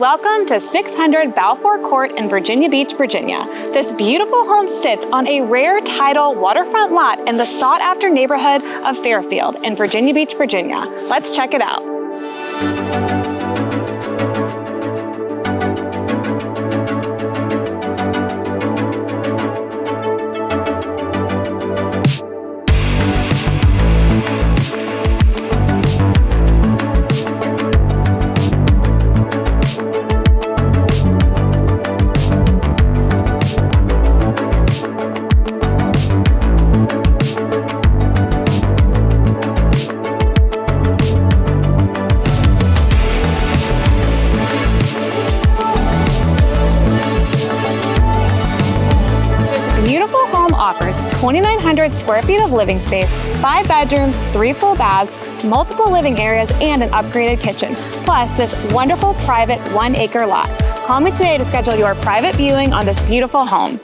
Welcome to 600 Balfor Court in Virginia Beach, Virginia. This beautiful home sits on a rare tidal waterfront lot in the sought-after neighborhood of Fairfield in Virginia Beach, Virginia. Let's check it out. Beautiful home offers 2,900 square feet of living space, 5 bedrooms, 3 full baths, multiple living areas, and an upgraded kitchen, plus this wonderful private 1-acre lot. Call me today to schedule your private viewing on this beautiful home.